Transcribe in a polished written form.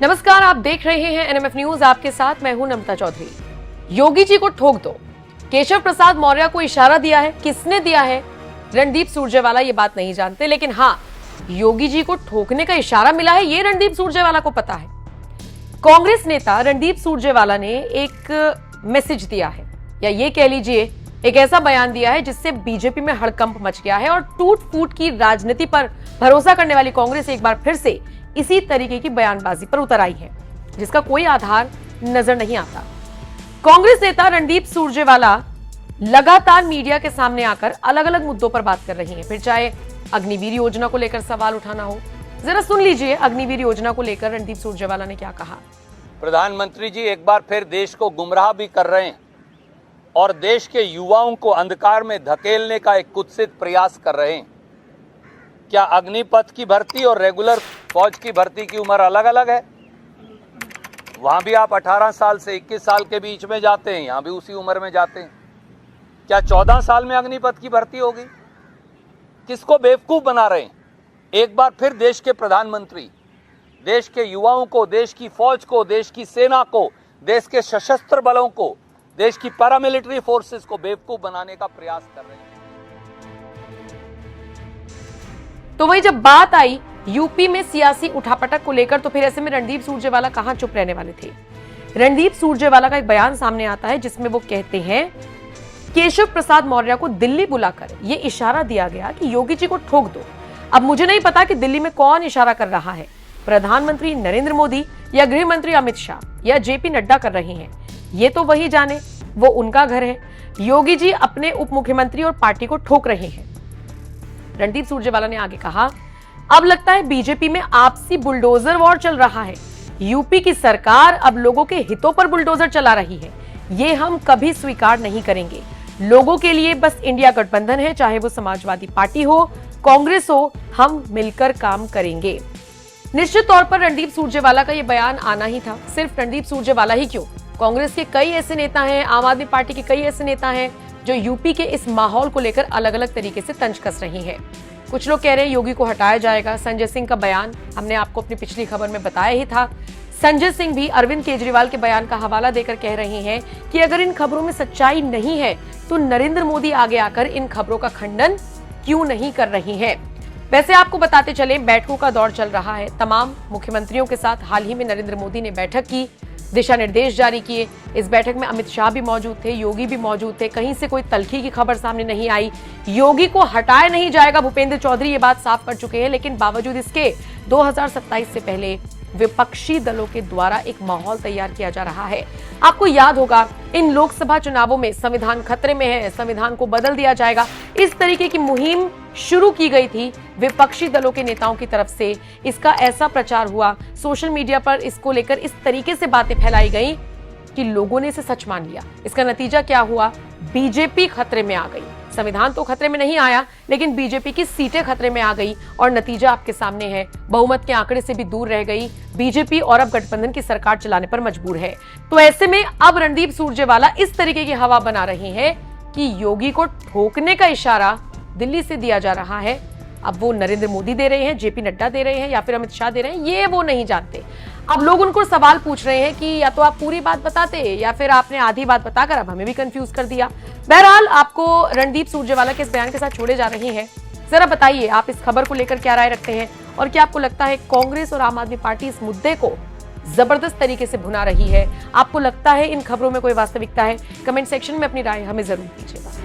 नमस्कार, आप देख रहे हैं एनएमएफ न्यूज। आपके साथ मैं हूं नमिता चौधरी। योगी जी को ठोक दो, केशव प्रसाद मौर्य को इशारा दिया है। किसने दिया है, रणदीप सुरजेवाला ये बात नहीं जानते, लेकिन हां, योगी जी को ठोकने का इशारा मिला है ये रणदीप सुरजेवाला को पता है। कांग्रेस नेता रणदीप सुरजेवाला ने एक मैसेज दिया है, या ये कह लीजिए एक ऐसा बयान दिया है जिससे बीजेपी में हड़कंप मच गया है और टूट फूट की राजनीति पर भरोसा करने वाली कांग्रेस एक बार फिर से इसी तरीके की बयानबाजी पर उतर आई है, जिसका कोई आधार नजर नहीं आता। कांग्रेस नेता रणदीप सुरजेवाला लगातार मीडिया के सामने आकर अलग अलग मुद्दों पर बात कर रही हैं, फिर चाहे अग्निवीर योजना को लेकर सवाल उठाना हो। जरा सुन लीजिए अग्निवीर योजना को लेकर रणदीप सुरजेवाला ने क्या कहा। प्रधानमंत्री जी एक बार फिर देश को गुमराह भी कर रहे हैं और देश के युवाओं को अंधकार में धकेलने का एक कुत्सित प्रयास कर रहे हैं। क्या अग्निपथ की भर्ती और रेगुलर फौज की भर्ती की उम्र अलग अलग है? वहां भी आप 18 साल से 21 साल के बीच में जाते हैं, यहां भी उसी उम्र में जाते हैं। क्या 14 साल में अग्निपथ की भर्ती होगी? किसको बेवकूफ बना रहे हैं? एक बार फिर देश के प्रधानमंत्री देश के युवाओं को, देश की फौज को, देश की सेना को, देश के सशस्त्र बलों को, देश की पैरामिलिट्री फोर्सेस को बेवकूफ बनाने का प्रयास कर रहे हैं। तो वही जब बात आई यूपी में सियासी उठापटक को लेकर, तो फिर ऐसे में रणदीप सुरजेवाला कहां चुप रहने वाले थे। रणदीप सुरजेवाला का एक बयान सामने आता है जिसमें वो कहते हैं केशव प्रसाद मौर्य को दिल्ली बुलाकर ये इशारा दिया गया कि योगी जी को ठोक दो। अब मुझे नहीं पता कि दिल्ली में कौन इशारा कर रहा है, प्रधानमंत्री नरेंद्र मोदी या गृह मंत्री अमित शाह या जेपी नड्डा कर रहे हैं, ये तो वही जाने, वो उनका घर है। योगी जी अपने उप मुख्यमंत्री और पार्टी को ठोक रहे हैं। रणदीप सुरजेवाला ने आगे कहा, अब लगता है बीजेपी में आपसी बुलडोजर वॉर चल रहा है। यूपी की सरकार अब लोगों के हितों पर बुलडोजर चला रही है, ये हम कभी स्वीकार नहीं करेंगे। लोगों के लिए बस इंडिया गठबंधन है, चाहे वो समाजवादी पार्टी हो, कांग्रेस हो, हम मिलकर काम करेंगे। निश्चित तौर पर रणदीप सुरजेवाला का यह बयान आना ही था। सिर्फ रणदीप सुरजेवाला ही क्यों, कांग्रेस के कई ऐसे नेता हैं, आम आदमी पार्टी के कई ऐसे नेता हैं जो यूपी के इस माहौल को लेकर अलग अलग तरीके से तंज कस रही हैं। कुछ लोग कह रहे हैं योगी को हटाया जाएगा। संजय सिंह का बयान हमने आपको अपनी पिछली खबर में बताया ही था। संजय सिंह भी अरविंद केजरीवाल के बयान का हवाला देकर कह रहे हैं कि अगर इन खबरों में सच्चाई नहीं है तो नरेंद्र मोदी आगे आकर इन खबरों का खंडन क्यों नहीं कर रही हैं। वैसे आपको बताते चले, बैठकों का दौर चल रहा है। तमाम मुख्यमंत्रियों के साथ हाल ही में नरेंद्र मोदी ने बैठक की, दिशा निर्देश जारी किए। इस बैठक में अमित शाह भी मौजूद थे, योगी भी मौजूद थे। कहीं से कोई तल्खी की खबर सामने नहीं आई। योगी को हटाया नहीं जाएगा, भूपेंद्र चौधरी ये बात साफ कर चुके हैं, लेकिन बावजूद इसके 2027 से पहले विपक्षी दलों के द्वारा एक माहौल तैयार किया जा रहा है। आपको याद होगा, इन लोकसभा चुनावों में संविधान खतरे में है, संविधान को बदल दिया जाएगा, इस तरीके की मुहिम शुरू की गई थी विपक्षी दलों के नेताओं की तरफ से। इसका ऐसा प्रचार हुआ, सोशल मीडिया पर इसको लेकर इस तरीके से बातें फैलाई गई कि लोगों ने इसे सच मान लिया। इसका नतीजा क्या हुआ, बीजेपी खतरे में आ गई। संविधान तो खतरे में नहीं आया, लेकिन बीजेपी की सीटें खतरे में आ गई और नतीजा आपके सामने है। बहुमत के आंकड़े से भी दूर रह गई बीजेपी और अब गठबंधन की सरकार चलाने पर मजबूर है। तो ऐसे में अब रणदीप सुरजेवाला इस तरीके की हवा बना रहे हैं कि योगी को ठोकने का इशारा दिल्ली से दिया जा रहा है। अब वो नरेंद्र मोदी दे रहे हैं, जेपी नड्डा दे रहे हैं या फिर अमित शाह दे रहे हैं, ये वो नहीं जानते। अब लोग उनको सवाल पूछ रहे हैं कि या तो आप पूरी बात बताते या फिर आपने आधी बात बताकर अब हमें भी कंफ्यूज कर दिया। बहरहाल आपको रणदीप सुरजेवाला के इस बयान के साथ छोड़े जा रहे हैं। जरा बताइए आप इस खबर को लेकर क्या राय रखते हैं और क्या आपको लगता है कांग्रेस और आम आदमी पार्टी इस मुद्दे को जबरदस्त तरीके से भुना रही है? आपको लगता है इन खबरों में कोई वास्तविकता है? कमेंट सेक्शन में अपनी राय हमें जरूर दीजिएगा।